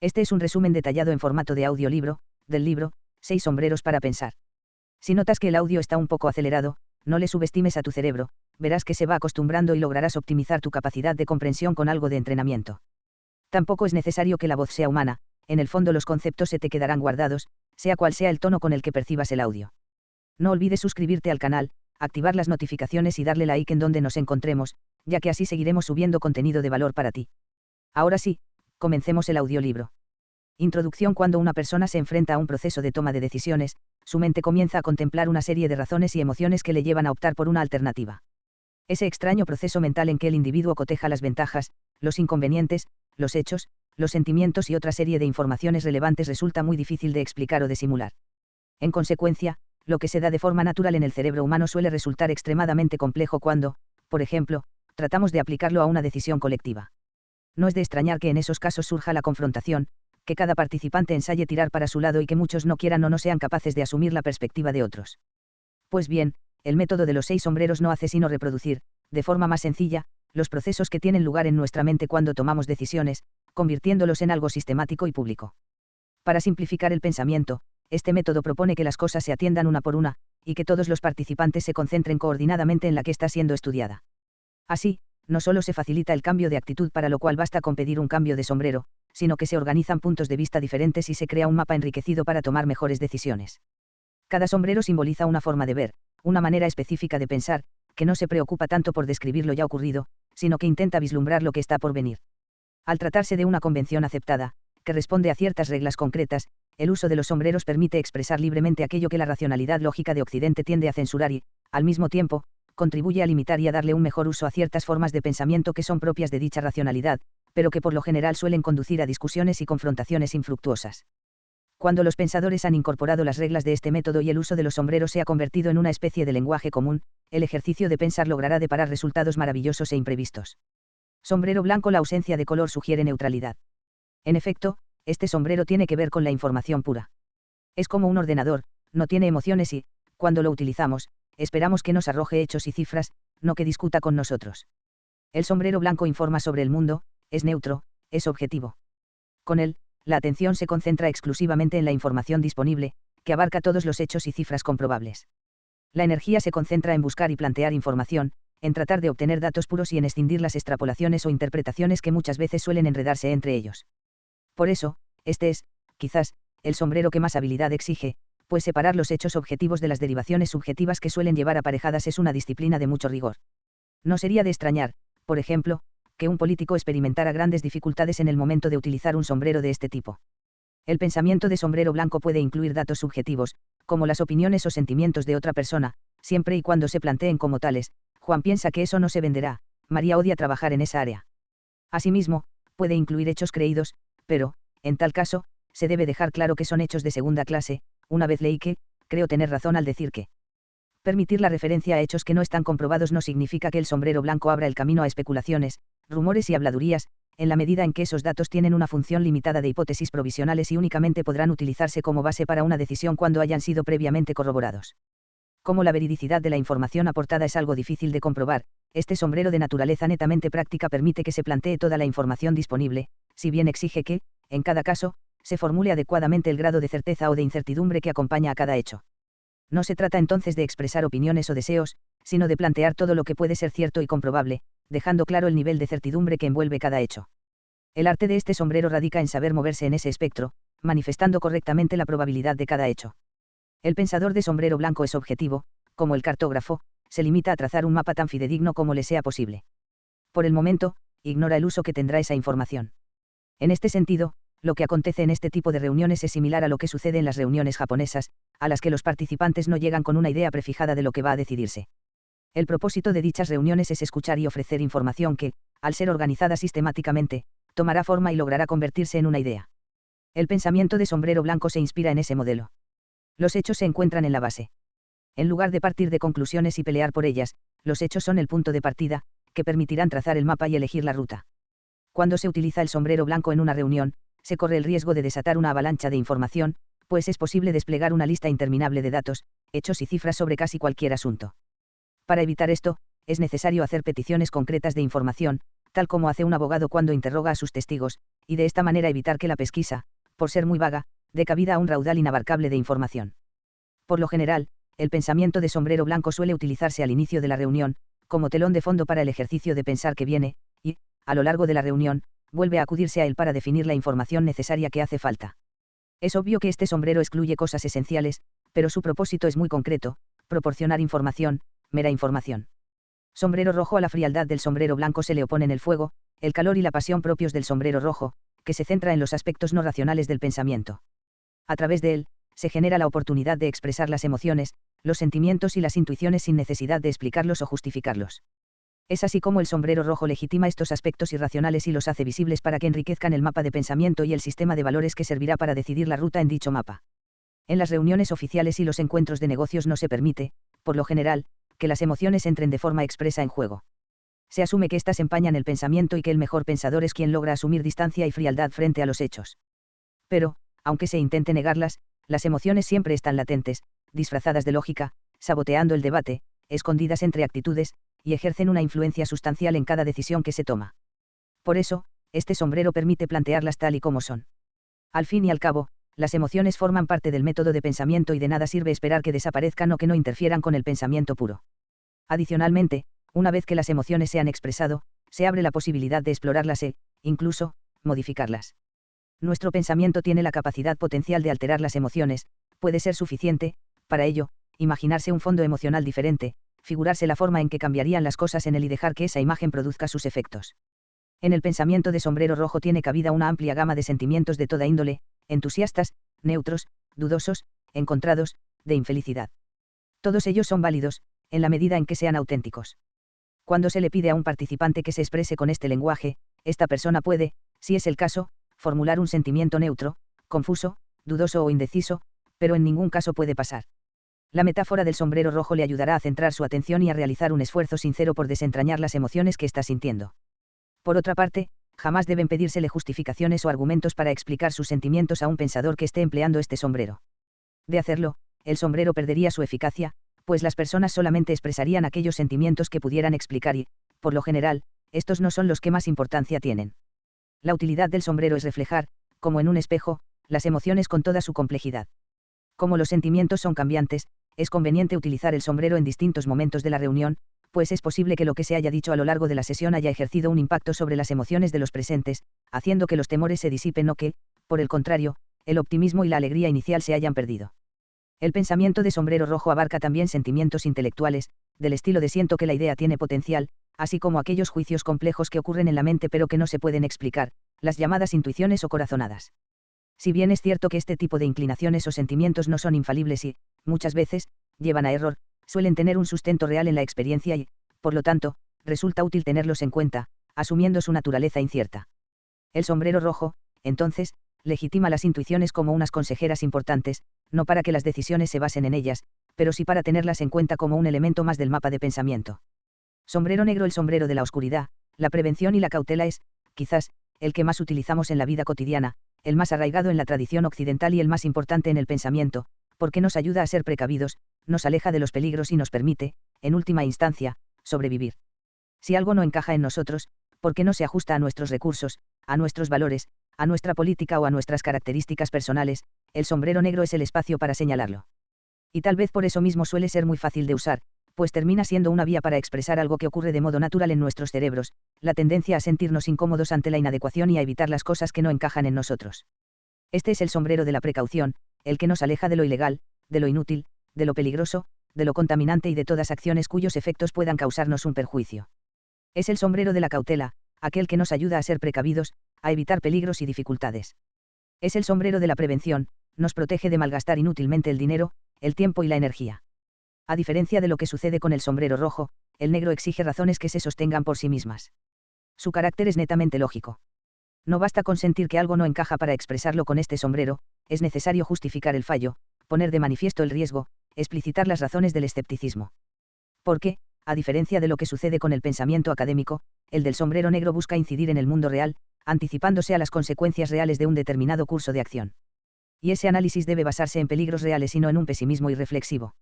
Este es un resumen detallado en formato de audiolibro, del libro, 6 sombreros para pensar. Si notas que el audio está un poco acelerado, no le subestimes a tu cerebro, verás que se va acostumbrando y lograrás optimizar tu capacidad de comprensión con algo de entrenamiento. Tampoco es necesario que la voz sea humana, en el fondo los conceptos se te quedarán guardados, sea cual sea el tono con el que percibas el audio. No olvides suscribirte al canal, activar las notificaciones y darle like en donde nos encontremos, ya que así seguiremos subiendo contenido de valor para ti. Ahora sí, comencemos el audiolibro. Introducción. Cuando una persona se enfrenta a un proceso de toma de decisiones, su mente comienza a contemplar una serie de razones y emociones que le llevan a optar por una alternativa. Ese extraño proceso mental en que el individuo coteja las ventajas, los inconvenientes, los hechos, los sentimientos y otra serie de informaciones relevantes resulta muy difícil de explicar o de simular. En consecuencia, lo que se da de forma natural en el cerebro humano suele resultar extremadamente complejo cuando, por ejemplo, tratamos de aplicarlo a una decisión colectiva. No es de extrañar que en esos casos surja la confrontación, que cada participante ensaye tirar para su lado y que muchos no quieran o no sean capaces de asumir la perspectiva de otros. Pues bien, el método de los 6 sombreros no hace sino reproducir, de forma más sencilla, los procesos que tienen lugar en nuestra mente cuando tomamos decisiones, convirtiéndolos en algo sistemático y público. Para simplificar el pensamiento, este método propone que las cosas se atiendan una por una, y que todos los participantes se concentren coordinadamente en la que está siendo estudiada. Así, no solo se facilita el cambio de actitud, para lo cual basta con pedir un cambio de sombrero, sino que se organizan puntos de vista diferentes y se crea un mapa enriquecido para tomar mejores decisiones. Cada sombrero simboliza una forma de ver, una manera específica de pensar, que no se preocupa tanto por describir lo ya ocurrido, sino que intenta vislumbrar lo que está por venir. Al tratarse de una convención aceptada, que responde a ciertas reglas concretas, el uso de los sombreros permite expresar libremente aquello que la racionalidad lógica de Occidente tiende a censurar y, al mismo tiempo, contribuye a limitar y a darle un mejor uso a ciertas formas de pensamiento que son propias de dicha racionalidad, pero que por lo general suelen conducir a discusiones y confrontaciones infructuosas. Cuando los pensadores han incorporado las reglas de este método y el uso de los sombreros se ha convertido en una especie de lenguaje común, el ejercicio de pensar logrará deparar resultados maravillosos e imprevistos. Sombrero blanco. La ausencia de color sugiere neutralidad. En efecto, este sombrero tiene que ver con la información pura. Es como un ordenador, no tiene emociones y, cuando lo utilizamos, esperamos que nos arroje hechos y cifras, no que discuta con nosotros. El sombrero blanco informa sobre el mundo, es neutro, es objetivo. Con él, la atención se concentra exclusivamente en la información disponible, que abarca todos los hechos y cifras comprobables. La energía se concentra en buscar y plantear información, en tratar de obtener datos puros y en escindir las extrapolaciones o interpretaciones que muchas veces suelen enredarse entre ellos. Por eso, este es, quizás, el sombrero que más habilidad exige, pues separar los hechos objetivos de las derivaciones subjetivas que suelen llevar aparejadas es una disciplina de mucho rigor. No sería de extrañar, por ejemplo, que un político experimentara grandes dificultades en el momento de utilizar un sombrero de este tipo. El pensamiento de sombrero blanco puede incluir datos subjetivos, como las opiniones o sentimientos de otra persona, siempre y cuando se planteen como tales. Juan piensa que eso no se venderá, María odia trabajar en esa área. Asimismo, puede incluir hechos creídos, pero, en tal caso, se debe dejar claro que son hechos de segunda clase. Una vez leí que, creo tener razón al decir que permitir la referencia a hechos que no están comprobados no significa que el sombrero blanco abra el camino a especulaciones, rumores y habladurías, en la medida en que esos datos tienen una función limitada de hipótesis provisionales y únicamente podrán utilizarse como base para una decisión cuando hayan sido previamente corroborados. Como la veridicidad de la información aportada es algo difícil de comprobar, este sombrero de naturaleza netamente práctica permite que se plantee toda la información disponible, si bien exige que, en cada caso, se formule adecuadamente el grado de certeza o de incertidumbre que acompaña a cada hecho. No se trata entonces de expresar opiniones o deseos, sino de plantear todo lo que puede ser cierto y comprobable, dejando claro el nivel de certidumbre que envuelve cada hecho. El arte de este sombrero radica en saber moverse en ese espectro, manifestando correctamente la probabilidad de cada hecho. El pensador de sombrero blanco es objetivo, como el cartógrafo, se limita a trazar un mapa tan fidedigno como le sea posible. Por el momento, ignora el uso que tendrá esa información. En este sentido, lo que acontece en este tipo de reuniones es similar a lo que sucede en las reuniones japonesas, a las que los participantes no llegan con una idea prefijada de lo que va a decidirse. El propósito de dichas reuniones es escuchar y ofrecer información que, al ser organizada sistemáticamente, tomará forma y logrará convertirse en una idea. El pensamiento de sombrero blanco se inspira en ese modelo. Los hechos se encuentran en la base. En lugar de partir de conclusiones y pelear por ellas, los hechos son el punto de partida, que permitirán trazar el mapa y elegir la ruta. Cuando se utiliza el sombrero blanco en una reunión, se corre el riesgo de desatar una avalancha de información, pues es posible desplegar una lista interminable de datos, hechos y cifras sobre casi cualquier asunto. Para evitar esto, es necesario hacer peticiones concretas de información, tal como hace un abogado cuando interroga a sus testigos, y de esta manera evitar que la pesquisa, por ser muy vaga, dé cabida a un raudal inabarcable de información. Por lo general, el pensamiento de sombrero blanco suele utilizarse al inicio de la reunión, como telón de fondo para el ejercicio de pensar que viene, y, a lo largo de la reunión, vuelve a acudirse a él para definir la información necesaria que hace falta. Es obvio que este sombrero excluye cosas esenciales, pero su propósito es muy concreto: proporcionar información, mera información. Sombrero rojo. A la frialdad del sombrero blanco se le oponen el fuego, el calor y la pasión propios del sombrero rojo, que se centra en los aspectos no racionales del pensamiento. A través de él, se genera la oportunidad de expresar las emociones, los sentimientos y las intuiciones sin necesidad de explicarlos o justificarlos. Es así como el sombrero rojo legitima estos aspectos irracionales y los hace visibles para que enriquezcan el mapa de pensamiento y el sistema de valores que servirá para decidir la ruta en dicho mapa. En las reuniones oficiales y los encuentros de negocios no se permite, por lo general, que las emociones entren de forma expresa en juego. Se asume que éstas empañan el pensamiento y que el mejor pensador es quien logra asumir distancia y frialdad frente a los hechos. Pero, aunque se intente negarlas, las emociones siempre están latentes, disfrazadas de lógica, saboteando el debate, escondidas entre actitudes, y ejercen una influencia sustancial en cada decisión que se toma. Por eso, este sombrero permite plantearlas tal y como son. Al fin y al cabo, las emociones forman parte del método de pensamiento y de nada sirve esperar que desaparezcan o que no interfieran con el pensamiento puro. Adicionalmente, una vez que las emociones se han expresado, se abre la posibilidad de explorarlas e, incluso, modificarlas. Nuestro pensamiento tiene la capacidad potencial de alterar las emociones. Puede ser suficiente, para ello, imaginarse un fondo emocional diferente, figurarse la forma en que cambiarían las cosas en él y dejar que esa imagen produzca sus efectos. En el pensamiento de sombrero rojo tiene cabida una amplia gama de sentimientos de toda índole: entusiastas, neutros, dudosos, encontrados, de infelicidad. Todos ellos son válidos, en la medida en que sean auténticos. Cuando se le pide a un participante que se exprese con este lenguaje, esta persona puede, si es el caso, formular un sentimiento neutro, confuso, dudoso o indeciso, pero en ningún caso puede pasar. La metáfora del sombrero rojo le ayudará a centrar su atención y a realizar un esfuerzo sincero por desentrañar las emociones que está sintiendo. Por otra parte, jamás deben pedírsele justificaciones o argumentos para explicar sus sentimientos a un pensador que esté empleando este sombrero. De hacerlo, el sombrero perdería su eficacia, pues las personas solamente expresarían aquellos sentimientos que pudieran explicar y, por lo general, estos no son los que más importancia tienen. La utilidad del sombrero es reflejar, como en un espejo, las emociones con toda su complejidad. Como los sentimientos son cambiantes, es conveniente utilizar el sombrero en distintos momentos de la reunión, pues es posible que lo que se haya dicho a lo largo de la sesión haya ejercido un impacto sobre las emociones de los presentes, haciendo que los temores se disipen o que, por el contrario, el optimismo y la alegría inicial se hayan perdido. El pensamiento de sombrero rojo abarca también sentimientos intelectuales, del estilo de siento que la idea tiene potencial, así como aquellos juicios complejos que ocurren en la mente pero que no se pueden explicar, las llamadas intuiciones o corazonadas. Si bien es cierto que este tipo de inclinaciones o sentimientos no son infalibles y, muchas veces, llevan a error, suelen tener un sustento real en la experiencia y, por lo tanto, resulta útil tenerlos en cuenta, asumiendo su naturaleza incierta. El sombrero rojo, entonces, legitima las intuiciones como unas consejeras importantes, no para que las decisiones se basen en ellas, pero sí para tenerlas en cuenta como un elemento más del mapa de pensamiento. Sombrero negro. El sombrero de la oscuridad, la prevención y la cautela es, quizás, el que más utilizamos en la vida cotidiana, el más arraigado en la tradición occidental y el más importante en el pensamiento, porque nos ayuda a ser precavidos, nos aleja de los peligros y nos permite, en última instancia, sobrevivir. Si algo no encaja en nosotros, porque no se ajusta a nuestros recursos, a nuestros valores, a nuestra política o a nuestras características personales, el sombrero negro es el espacio para señalarlo. Y tal vez por eso mismo suele ser muy fácil de usar, pues termina siendo una vía para expresar algo que ocurre de modo natural en nuestros cerebros, la tendencia a sentirnos incómodos ante la inadecuación y a evitar las cosas que no encajan en nosotros. Este es el sombrero de la precaución, el que nos aleja de lo ilegal, de lo inútil, de lo peligroso, de lo contaminante y de todas acciones cuyos efectos puedan causarnos un perjuicio. Es el sombrero de la cautela, aquel que nos ayuda a ser precavidos, a evitar peligros y dificultades. Es el sombrero de la prevención, nos protege de malgastar inútilmente el dinero, el tiempo y la energía. A diferencia de lo que sucede con el sombrero rojo, el negro exige razones que se sostengan por sí mismas. Su carácter es netamente lógico. No basta con sentir que algo no encaja para expresarlo con este sombrero, es necesario justificar el fallo, poner de manifiesto el riesgo, explicitar las razones del escepticismo. Porque, a diferencia de lo que sucede con el pensamiento académico, el del sombrero negro busca incidir en el mundo real, anticipándose a las consecuencias reales de un determinado curso de acción. Y ese análisis debe basarse en peligros reales y no en un pesimismo irreflexivo.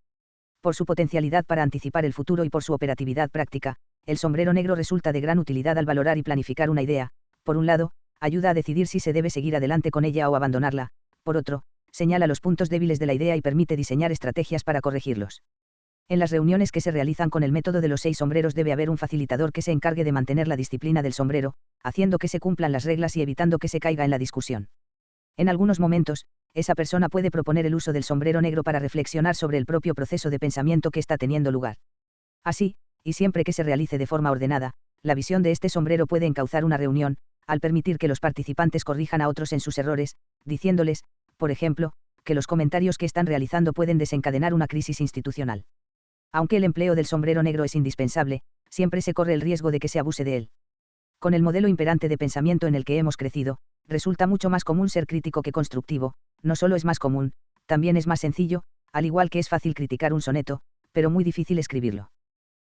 Por su potencialidad para anticipar el futuro y por su operatividad práctica, el sombrero negro resulta de gran utilidad al valorar y planificar una idea. Por un lado, ayuda a decidir si se debe seguir adelante con ella o abandonarla. Por otro, señala los puntos débiles de la idea y permite diseñar estrategias para corregirlos. En las reuniones que se realizan con el método de los 6 sombreros debe haber un facilitador que se encargue de mantener la disciplina del sombrero, haciendo que se cumplan las reglas y evitando que se caiga en la discusión. En algunos momentos, esa persona puede proponer el uso del sombrero negro para reflexionar sobre el propio proceso de pensamiento que está teniendo lugar. Así, y siempre que se realice de forma ordenada, la visión de este sombrero puede encauzar una reunión, al permitir que los participantes corrijan a otros en sus errores, diciéndoles, por ejemplo, que los comentarios que están realizando pueden desencadenar una crisis institucional. Aunque el empleo del sombrero negro es indispensable, siempre se corre el riesgo de que se abuse de él. Con el modelo imperante de pensamiento en el que hemos crecido, resulta mucho más común ser crítico que constructivo. No solo es más común, también es más sencillo, al igual que es fácil criticar un soneto, pero muy difícil escribirlo.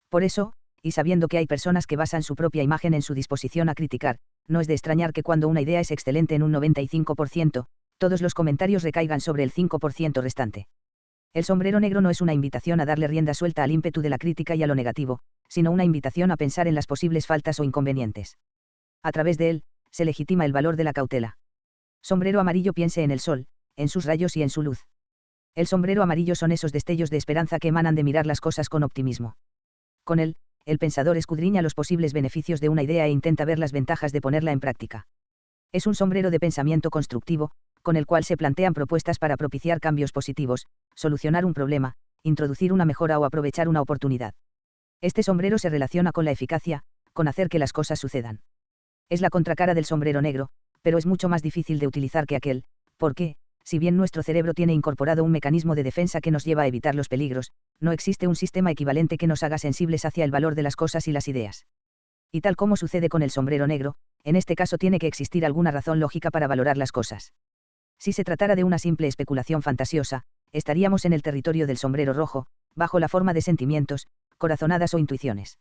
Por eso, y sabiendo que hay personas que basan su propia imagen en su disposición a criticar, no es de extrañar que cuando una idea es excelente en un 95%, todos los comentarios recaigan sobre el 5% restante. El sombrero negro no es una invitación a darle rienda suelta al ímpetu de la crítica y a lo negativo, sino una invitación a pensar en las posibles faltas o inconvenientes. A través de él, se legitima el valor de la cautela. Sombrero amarillo: piense en el sol, en sus rayos y en su luz. El sombrero amarillo son esos destellos de esperanza que emanan de mirar las cosas con optimismo. Con él, el pensador escudriña los posibles beneficios de una idea e intenta ver las ventajas de ponerla en práctica. Es un sombrero de pensamiento constructivo, con el cual se plantean propuestas para propiciar cambios positivos, solucionar un problema, introducir una mejora o aprovechar una oportunidad. Este sombrero se relaciona con la eficacia, con hacer que las cosas sucedan. Es la contracara del sombrero negro, pero es mucho más difícil de utilizar que aquel, porque, si bien nuestro cerebro tiene incorporado un mecanismo de defensa que nos lleva a evitar los peligros, no existe un sistema equivalente que nos haga sensibles hacia el valor de las cosas y las ideas. Y tal como sucede con el sombrero negro, en este caso tiene que existir alguna razón lógica para valorar las cosas. Si se tratara de una simple especulación fantasiosa, estaríamos en el territorio del sombrero rojo, bajo la forma de sentimientos, corazonadas o intuiciones.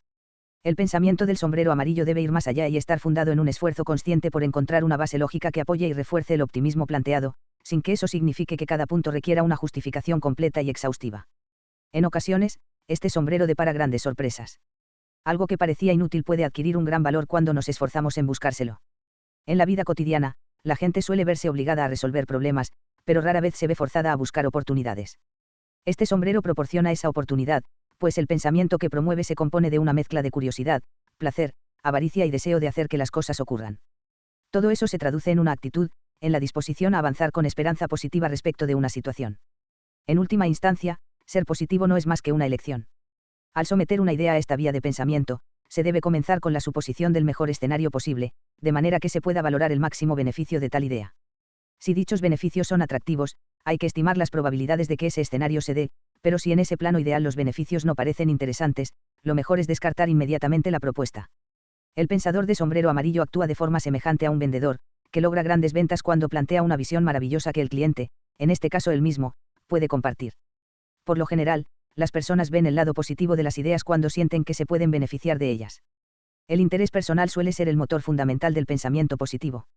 El pensamiento del sombrero amarillo debe ir más allá y estar fundado en un esfuerzo consciente por encontrar una base lógica que apoye y refuerce el optimismo planteado, sin que eso signifique que cada punto requiera una justificación completa y exhaustiva. En ocasiones, este sombrero depara grandes sorpresas. Algo que parecía inútil puede adquirir un gran valor cuando nos esforzamos en buscárselo. En la vida cotidiana, la gente suele verse obligada a resolver problemas, pero rara vez se ve forzada a buscar oportunidades. Este sombrero proporciona esa oportunidad, pues el pensamiento que promueve se compone de una mezcla de curiosidad, placer, avaricia y deseo de hacer que las cosas ocurran. Todo eso se traduce en una actitud, en la disposición a avanzar con esperanza positiva respecto de una situación. En última instancia, ser positivo no es más que una elección. Al someter una idea a esta vía de pensamiento, se debe comenzar con la suposición del mejor escenario posible, de manera que se pueda valorar el máximo beneficio de tal idea. Si dichos beneficios son atractivos, hay que estimar las probabilidades de que ese escenario se dé, pero si en ese plano ideal los beneficios no parecen interesantes, lo mejor es descartar inmediatamente la propuesta. El pensador de sombrero amarillo actúa de forma semejante a un vendedor, que logra grandes ventas cuando plantea una visión maravillosa que el cliente, en este caso él mismo, puede compartir. Por lo general, las personas ven el lado positivo de las ideas cuando sienten que se pueden beneficiar de ellas. El interés personal suele ser el motor fundamental del pensamiento positivo.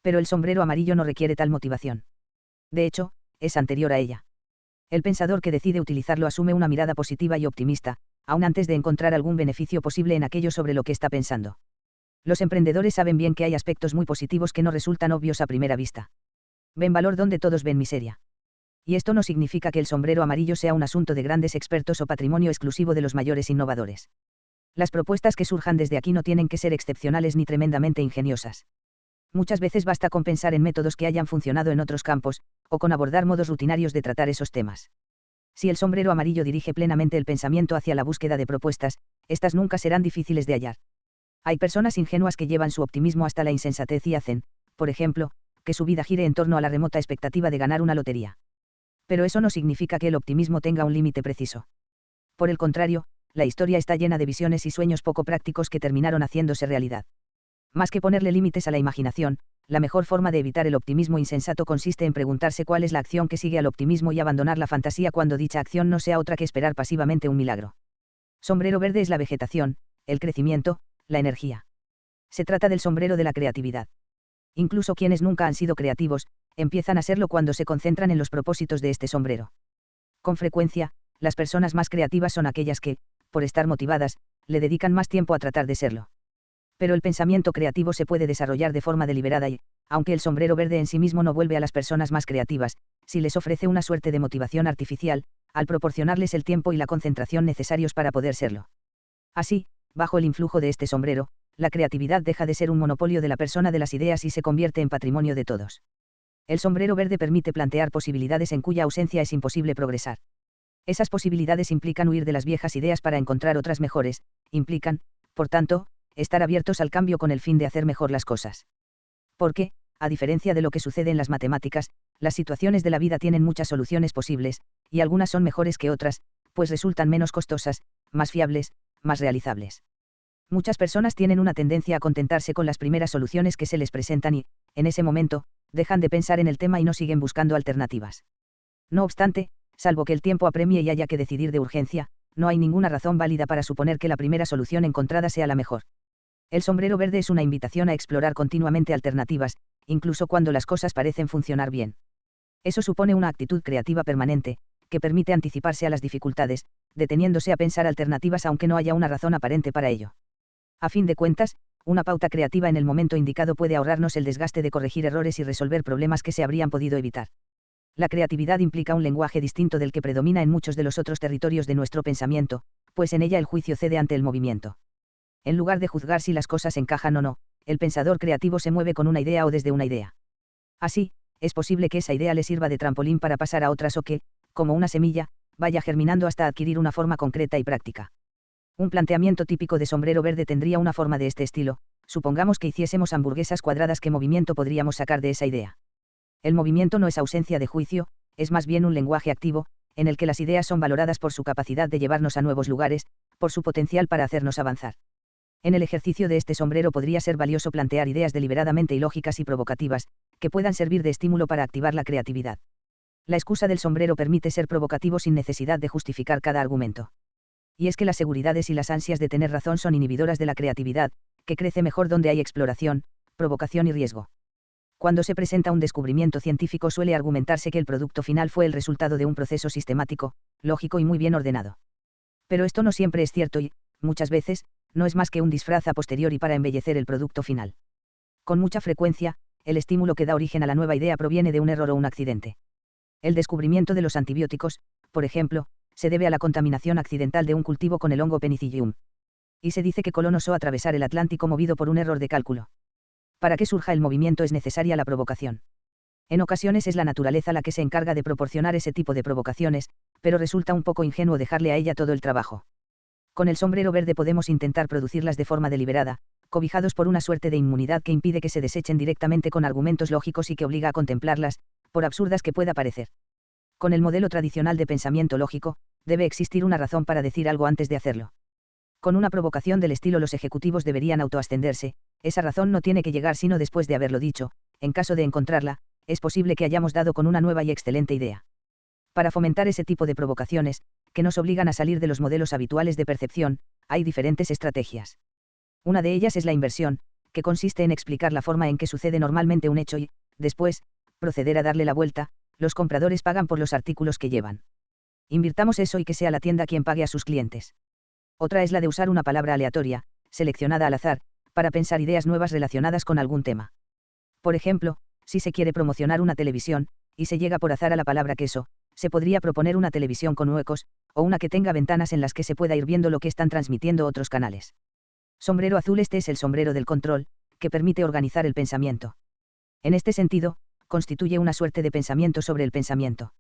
Pero el sombrero amarillo no requiere tal motivación. De hecho, es anterior a ella. El pensador que decide utilizarlo asume una mirada positiva y optimista, aun antes de encontrar algún beneficio posible en aquello sobre lo que está pensando. Los emprendedores saben bien que hay aspectos muy positivos que no resultan obvios a primera vista. Ven valor donde todos ven miseria. Y esto no significa que el sombrero amarillo sea un asunto de grandes expertos o patrimonio exclusivo de los mayores innovadores. Las propuestas que surjan desde aquí no tienen que ser excepcionales ni tremendamente ingeniosas. Muchas veces basta con pensar en métodos que hayan funcionado en otros campos, o con abordar modos rutinarios de tratar esos temas. Si el sombrero amarillo dirige plenamente el pensamiento hacia la búsqueda de propuestas, estas nunca serán difíciles de hallar. Hay personas ingenuas que llevan su optimismo hasta la insensatez y hacen, por ejemplo, que su vida gire en torno a la remota expectativa de ganar una lotería. Pero eso no significa que el optimismo tenga un límite preciso. Por el contrario, la historia está llena de visiones y sueños poco prácticos que terminaron haciéndose realidad. Más que ponerle límites a la imaginación, la mejor forma de evitar el optimismo insensato consiste en preguntarse cuál es la acción que sigue al optimismo y abandonar la fantasía cuando dicha acción no sea otra que esperar pasivamente un milagro. Sombrero verde es la vegetación, el crecimiento, la energía. Se trata del sombrero de la creatividad. Incluso quienes nunca han sido creativos, empiezan a serlo cuando se concentran en los propósitos de este sombrero. Con frecuencia, las personas más creativas son aquellas que, por estar motivadas, le dedican más tiempo a tratar de serlo. Pero el pensamiento creativo se puede desarrollar de forma deliberada y, aunque el sombrero verde en sí mismo no vuelve a las personas más creativas, si les ofrece una suerte de motivación artificial, al proporcionarles el tiempo y la concentración necesarios para poder serlo. Así, bajo el influjo de este sombrero, la creatividad deja de ser un monopolio de la persona de las ideas y se convierte en patrimonio de todos. El sombrero verde permite plantear posibilidades en cuya ausencia es imposible progresar. Esas posibilidades implican huir de las viejas ideas para encontrar otras mejores, implican, por tanto, estar abiertos al cambio con el fin de hacer mejor las cosas. Porque, a diferencia de lo que sucede en las matemáticas, las situaciones de la vida tienen muchas soluciones posibles, y algunas son mejores que otras, pues resultan menos costosas, más fiables, más realizables. Muchas personas tienen una tendencia a contentarse con las primeras soluciones que se les presentan y, en ese momento, dejan de pensar en el tema y no siguen buscando alternativas. No obstante, salvo que el tiempo apremie y haya que decidir de urgencia, no hay ninguna razón válida para suponer que la primera solución encontrada sea la mejor. El sombrero verde es una invitación a explorar continuamente alternativas, incluso cuando las cosas parecen funcionar bien. Eso supone una actitud creativa permanente, que permite anticiparse a las dificultades, deteniéndose a pensar alternativas aunque no haya una razón aparente para ello. A fin de cuentas, una pauta creativa en el momento indicado puede ahorrarnos el desgaste de corregir errores y resolver problemas que se habrían podido evitar. La creatividad implica un lenguaje distinto del que predomina en muchos de los otros territorios de nuestro pensamiento, pues en ella el juicio cede ante el movimiento. En lugar de juzgar si las cosas encajan o no, el pensador creativo se mueve con una idea o desde una idea. Así, es posible que esa idea le sirva de trampolín para pasar a otras o que, como una semilla, vaya germinando hasta adquirir una forma concreta y práctica. Un planteamiento típico de sombrero verde tendría una forma de este estilo: supongamos que hiciésemos hamburguesas cuadradas, ¿qué movimiento podríamos sacar de esa idea? El movimiento no es ausencia de juicio, es más bien un lenguaje activo, en el que las ideas son valoradas por su capacidad de llevarnos a nuevos lugares, por su potencial para hacernos avanzar. En el ejercicio de este sombrero podría ser valioso plantear ideas deliberadamente ilógicas y provocativas, que puedan servir de estímulo para activar la creatividad. La excusa del sombrero permite ser provocativo sin necesidad de justificar cada argumento. Y es que las seguridades y las ansias de tener razón son inhibidoras de la creatividad, que crece mejor donde hay exploración, provocación y riesgo. Cuando se presenta un descubrimiento científico suele argumentarse que el producto final fue el resultado de un proceso sistemático, lógico y muy bien ordenado. Pero esto no siempre es cierto y, muchas veces, no es más que un disfraz a posteriori para embellecer el producto final. Con mucha frecuencia, el estímulo que da origen a la nueva idea proviene de un error o un accidente. El descubrimiento de los antibióticos, por ejemplo, se debe a la contaminación accidental de un cultivo con el hongo Penicillium. Y se dice que Colón osó atravesar el Atlántico movido por un error de cálculo. Para que surja el movimiento es necesaria la provocación. En ocasiones es la naturaleza la que se encarga de proporcionar ese tipo de provocaciones, pero resulta un poco ingenuo dejarle a ella todo el trabajo. Con el sombrero verde podemos intentar producirlas de forma deliberada, cobijados por una suerte de inmunidad que impide que se desechen directamente con argumentos lógicos y que obliga a contemplarlas, por absurdas que pueda parecer. Con el modelo tradicional de pensamiento lógico, debe existir una razón para decir algo antes de hacerlo. Con una provocación del estilo los ejecutivos deberían autoascenderse, esa razón no tiene que llegar sino después de haberlo dicho, en caso de encontrarla, es posible que hayamos dado con una nueva y excelente idea. Para fomentar ese tipo de provocaciones, que nos obligan a salir de los modelos habituales de percepción, hay diferentes estrategias. Una de ellas es la inversión, que consiste en explicar la forma en que sucede normalmente un hecho y, después, proceder a darle la vuelta: los compradores pagan por los artículos que llevan. Invirtamos eso y que sea la tienda quien pague a sus clientes. Otra es la de usar una palabra aleatoria, seleccionada al azar, para pensar ideas nuevas relacionadas con algún tema. Por ejemplo, si se quiere promocionar una televisión, y se llega por azar a la palabra queso, se podría proponer una televisión con huecos, o una que tenga ventanas en las que se pueda ir viendo lo que están transmitiendo otros canales. Sombrero azul: este es el sombrero del control, que permite organizar el pensamiento. En este sentido, constituye una suerte de pensamiento sobre el pensamiento.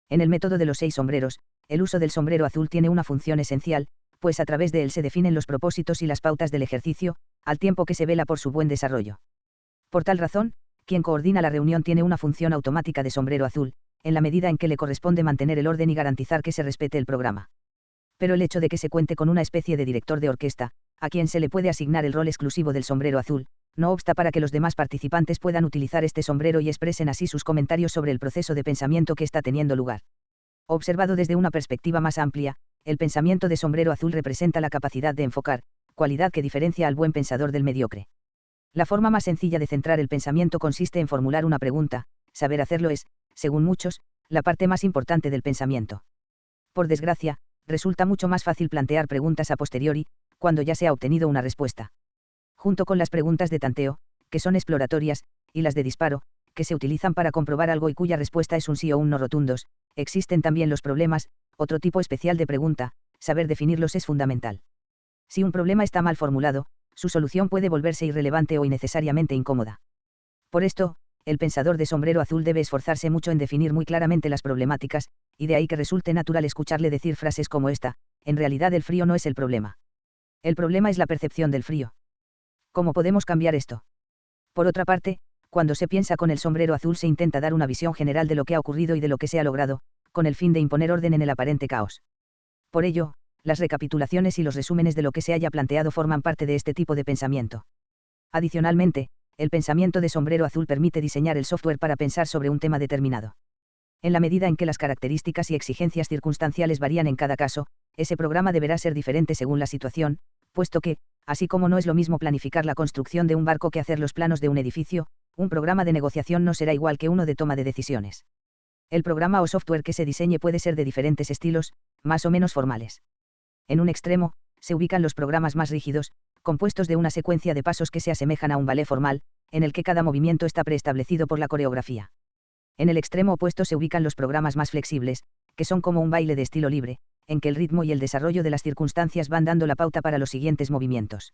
En el método de los 6 sombreros, el uso del sombrero azul tiene una función esencial, pues a través de él se definen los propósitos y las pautas del ejercicio, al tiempo que se vela por su buen desarrollo. Por tal razón, quien coordina la reunión tiene una función automática de sombrero azul, en la medida en que le corresponde mantener el orden y garantizar que se respete el programa. Pero el hecho de que se cuente con una especie de director de orquesta, a quien se le puede asignar el rol exclusivo del sombrero azul, no obsta para que los demás participantes puedan utilizar este sombrero y expresen así sus comentarios sobre el proceso de pensamiento que está teniendo lugar. Observado desde una perspectiva más amplia, el pensamiento de sombrero azul representa la capacidad de enfocar, cualidad que diferencia al buen pensador del mediocre. La forma más sencilla de centrar el pensamiento consiste en formular una pregunta: saber hacerlo es, según muchos, la parte más importante del pensamiento. Por desgracia, resulta mucho más fácil plantear preguntas a posteriori, cuando ya se ha obtenido una respuesta. Junto con las preguntas de tanteo, que son exploratorias, y las de disparo, que se utilizan para comprobar algo y cuya respuesta es un sí o un no rotundos, existen también los problemas, otro tipo especial de pregunta, saber definirlos es fundamental. Si un problema está mal formulado, su solución puede volverse irrelevante o innecesariamente incómoda. Por esto, el pensador de sombrero azul debe esforzarse mucho en definir muy claramente las problemáticas, y de ahí que resulte natural escucharle decir frases como esta: en realidad el frío no es el problema. El problema es la percepción del frío. ¿Cómo podemos cambiar esto? Por otra parte, cuando se piensa con el sombrero azul se intenta dar una visión general de lo que ha ocurrido y de lo que se ha logrado, con el fin de imponer orden en el aparente caos. Por ello, las recapitulaciones y los resúmenes de lo que se haya planteado forman parte de este tipo de pensamiento. Adicionalmente, el pensamiento de sombrero azul permite diseñar el software para pensar sobre un tema determinado. En la medida en que las características y exigencias circunstanciales varían en cada caso, ese programa deberá ser diferente según la situación, puesto que, así como no es lo mismo planificar la construcción de un barco que hacer los planos de un edificio, un programa de negociación no será igual que uno de toma de decisiones. El programa o software que se diseñe puede ser de diferentes estilos, más o menos formales. En un extremo, se ubican los programas más rígidos, compuestos de una secuencia de pasos que se asemejan a un ballet formal, en el que cada movimiento está preestablecido por la coreografía. En el extremo opuesto se ubican los programas más flexibles, que son como un baile de estilo libre, en que el ritmo y el desarrollo de las circunstancias van dando la pauta para los siguientes movimientos.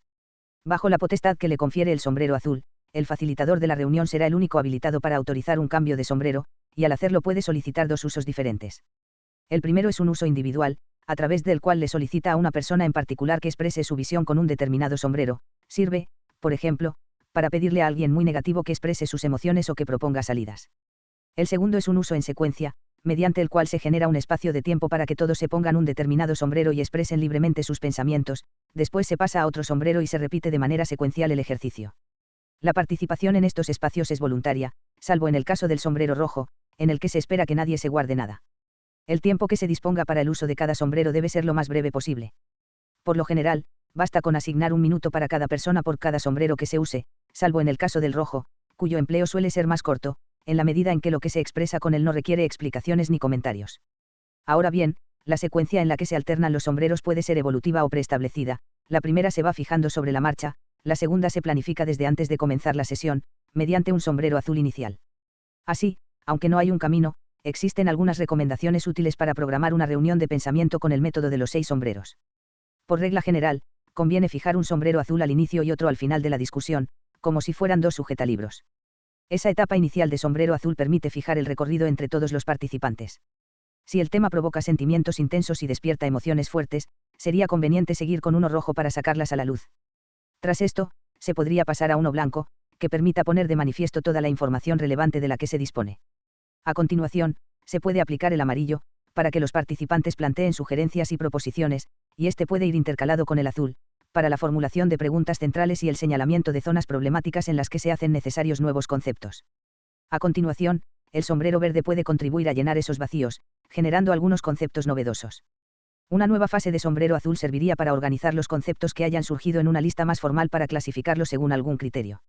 Bajo la potestad que le confiere el sombrero azul, el facilitador de la reunión será el único habilitado para autorizar un cambio de sombrero, y al hacerlo puede solicitar dos usos diferentes. El primero es un uso individual, a través del cual le solicita a una persona en particular que exprese su visión con un determinado sombrero. Sirve, por ejemplo, para pedirle a alguien muy negativo que exprese sus emociones o que proponga salidas. El segundo es un uso en secuencia, mediante el cual se genera un espacio de tiempo para que todos se pongan un determinado sombrero y expresen libremente sus pensamientos, después se pasa a otro sombrero y se repite de manera secuencial el ejercicio. La participación en estos espacios es voluntaria, salvo en el caso del sombrero rojo, en el que se espera que nadie se guarde nada. El tiempo que se disponga para el uso de cada sombrero debe ser lo más breve posible. Por lo general, basta con asignar 1 minuto para cada persona por cada sombrero que se use, salvo en el caso del rojo, cuyo empleo suele ser más corto, en la medida en que lo que se expresa con él no requiere explicaciones ni comentarios. Ahora bien, la secuencia en la que se alternan los sombreros puede ser evolutiva o preestablecida, la primera se va fijando sobre la marcha, la segunda se planifica desde antes de comenzar la sesión, mediante un sombrero azul inicial. Así, aunque no hay un camino, existen algunas recomendaciones útiles para programar una reunión de pensamiento con el método de los 6 sombreros. Por regla general, conviene fijar un sombrero azul al inicio y otro al final de la discusión, como si fueran dos sujetalibros. Esa etapa inicial de sombrero azul permite fijar el recorrido entre todos los participantes. Si el tema provoca sentimientos intensos y despierta emociones fuertes, sería conveniente seguir con uno rojo para sacarlas a la luz. Tras esto, se podría pasar a uno blanco, que permita poner de manifiesto toda la información relevante de la que se dispone. A continuación, se puede aplicar el amarillo, para que los participantes planteen sugerencias y proposiciones, y este puede ir intercalado con el azul, para la formulación de preguntas centrales y el señalamiento de zonas problemáticas en las que se hacen necesarios nuevos conceptos. A continuación, el sombrero verde puede contribuir a llenar esos vacíos, generando algunos conceptos novedosos. Una nueva fase de sombrero azul serviría para organizar los conceptos que hayan surgido en una lista más formal para clasificarlos según algún criterio.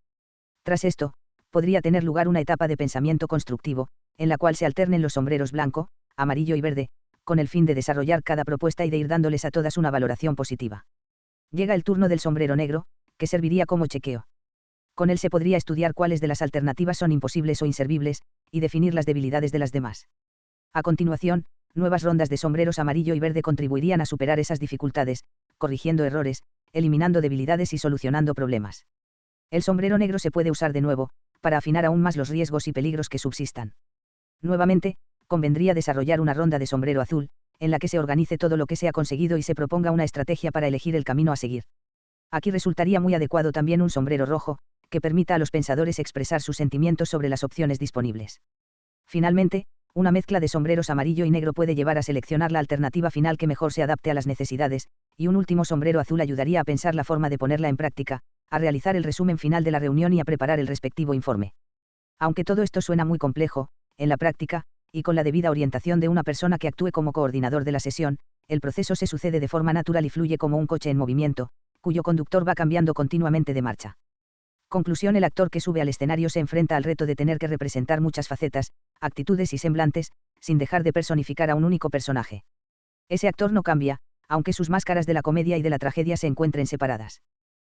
Tras esto, podría tener lugar una etapa de pensamiento constructivo, en la cual se alternen los sombreros blanco, amarillo y verde, con el fin de desarrollar cada propuesta y de ir dándoles a todas una valoración positiva. Llega el turno del sombrero negro, que serviría como chequeo. Con él se podría estudiar cuáles de las alternativas son imposibles o inservibles, y definir las debilidades de las demás. A continuación, nuevas rondas de sombreros amarillo y verde contribuirían a superar esas dificultades, corrigiendo errores, eliminando debilidades y solucionando problemas. El sombrero negro se puede usar de nuevo, para afinar aún más los riesgos y peligros que subsistan. Nuevamente, convendría desarrollar una ronda de sombrero azul, en la que se organice todo lo que se ha conseguido y se proponga una estrategia para elegir el camino a seguir. Aquí resultaría muy adecuado también un sombrero rojo, que permita a los pensadores expresar sus sentimientos sobre las opciones disponibles. Finalmente, una mezcla de sombreros amarillo y negro puede llevar a seleccionar la alternativa final que mejor se adapte a las necesidades, y un último sombrero azul ayudaría a pensar la forma de ponerla en práctica, a realizar el resumen final de la reunión y a preparar el respectivo informe. Aunque todo esto suena muy complejo, en la práctica, y con la debida orientación de una persona que actúe como coordinador de la sesión, el proceso se sucede de forma natural y fluye como un coche en movimiento, cuyo conductor va cambiando continuamente de marcha. Conclusión: el actor que sube al escenario se enfrenta al reto de tener que representar muchas facetas, actitudes y semblantes, sin dejar de personificar a un único personaje. Ese actor no cambia, aunque sus máscaras de la comedia y de la tragedia se encuentren separadas.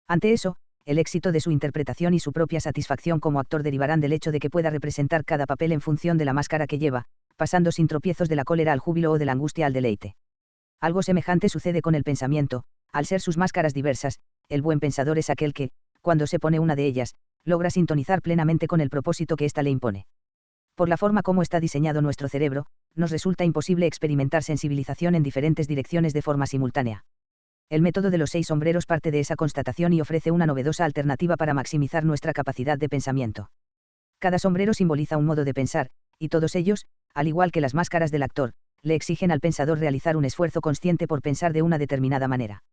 Ante eso, el éxito de su interpretación y su propia satisfacción como actor derivarán del hecho de que pueda representar cada papel en función de la máscara que lleva, pasando sin tropiezos de la cólera al júbilo o de la angustia al deleite. Algo semejante sucede con el pensamiento, al ser sus máscaras diversas, el buen pensador es aquel que, cuando se pone una de ellas, logra sintonizar plenamente con el propósito que ésta le impone. Por la forma como está diseñado nuestro cerebro, nos resulta imposible experimentar sensibilización en diferentes direcciones de forma simultánea. El método de los 6 sombreros parte de esa constatación y ofrece una novedosa alternativa para maximizar nuestra capacidad de pensamiento. Cada sombrero simboliza un modo de pensar, y todos ellos, al igual que las máscaras del actor, le exigen al pensador realizar un esfuerzo consciente por pensar de una determinada manera.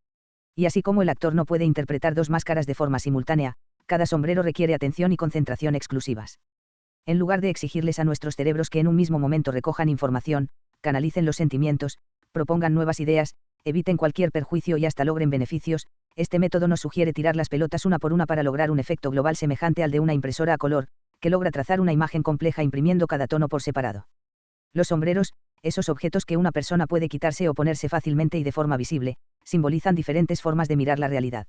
Y así como el actor no puede interpretar 2 máscaras de forma simultánea, cada sombrero requiere atención y concentración exclusivas. En lugar de exigirles a nuestros cerebros que en un mismo momento recojan información, canalicen los sentimientos, propongan nuevas ideas, eviten cualquier perjuicio y hasta logren beneficios, este método nos sugiere tirar las pelotas una por una para lograr un efecto global semejante al de una impresora a color, que logra trazar una imagen compleja imprimiendo cada tono por separado. Los sombreros, esos objetos que una persona puede quitarse o ponerse fácilmente y de forma visible, simbolizan diferentes formas de mirar la realidad.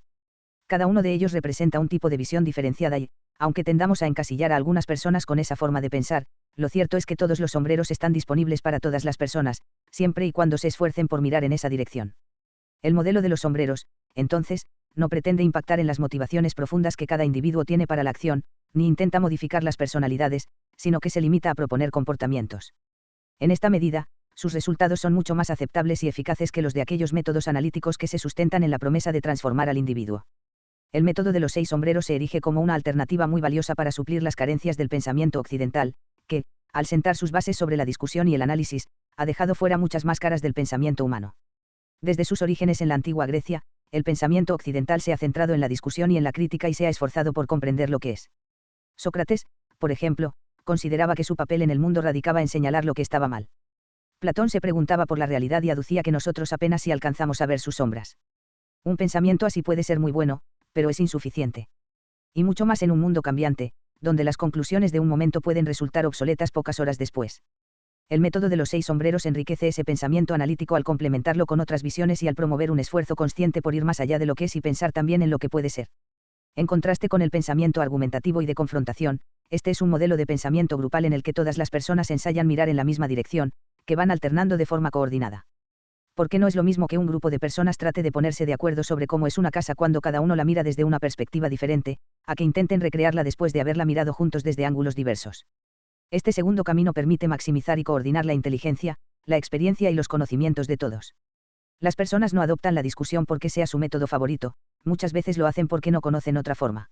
Cada uno de ellos representa un tipo de visión diferenciada y, aunque tendamos a encasillar a algunas personas con esa forma de pensar, lo cierto es que todos los sombreros están disponibles para todas las personas, siempre y cuando se esfuercen por mirar en esa dirección. El modelo de los sombreros, entonces, no pretende impactar en las motivaciones profundas que cada individuo tiene para la acción, ni intenta modificar las personalidades, sino que se limita a proponer comportamientos. En esta medida, sus resultados son mucho más aceptables y eficaces que los de aquellos métodos analíticos que se sustentan en la promesa de transformar al individuo. El método de los 6 sombreros se erige como una alternativa muy valiosa para suplir las carencias del pensamiento occidental, que, al sentar sus bases sobre la discusión y el análisis, ha dejado fuera muchas máscaras del pensamiento humano. Desde sus orígenes en la antigua Grecia, el pensamiento occidental se ha centrado en la discusión y en la crítica y se ha esforzado por comprender lo que es. Sócrates, por ejemplo, consideraba que su papel en el mundo radicaba en señalar lo que estaba mal. Platón se preguntaba por la realidad y aducía que nosotros apenas si alcanzamos a ver sus sombras. Un pensamiento así puede ser muy bueno, pero es insuficiente. Y mucho más en un mundo cambiante, donde las conclusiones de un momento pueden resultar obsoletas pocas horas después. El método de los 6 sombreros enriquece ese pensamiento analítico al complementarlo con otras visiones y al promover un esfuerzo consciente por ir más allá de lo que es y pensar también en lo que puede ser. En contraste con el pensamiento argumentativo y de confrontación, este es un modelo de pensamiento grupal en el que todas las personas ensayan mirar en la misma dirección, que van alternando de forma coordinada. Porque no es lo mismo que un grupo de personas trate de ponerse de acuerdo sobre cómo es una casa cuando cada uno la mira desde una perspectiva diferente, a que intenten recrearla después de haberla mirado juntos desde ángulos diversos. Este segundo camino permite maximizar y coordinar la inteligencia, la experiencia y los conocimientos de todos. Las personas no adoptan la discusión porque sea su método favorito, muchas veces lo hacen porque no conocen otra forma.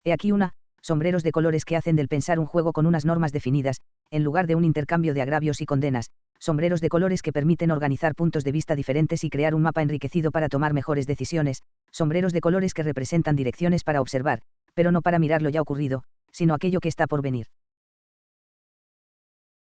He aquí sombreros de colores que hacen del pensar un juego con unas normas definidas, en lugar de un intercambio de agravios y condenas, sombreros de colores que permiten organizar puntos de vista diferentes y crear un mapa enriquecido para tomar mejores decisiones, sombreros de colores que representan direcciones para observar, pero no para mirar lo ya ocurrido, sino aquello que está por venir.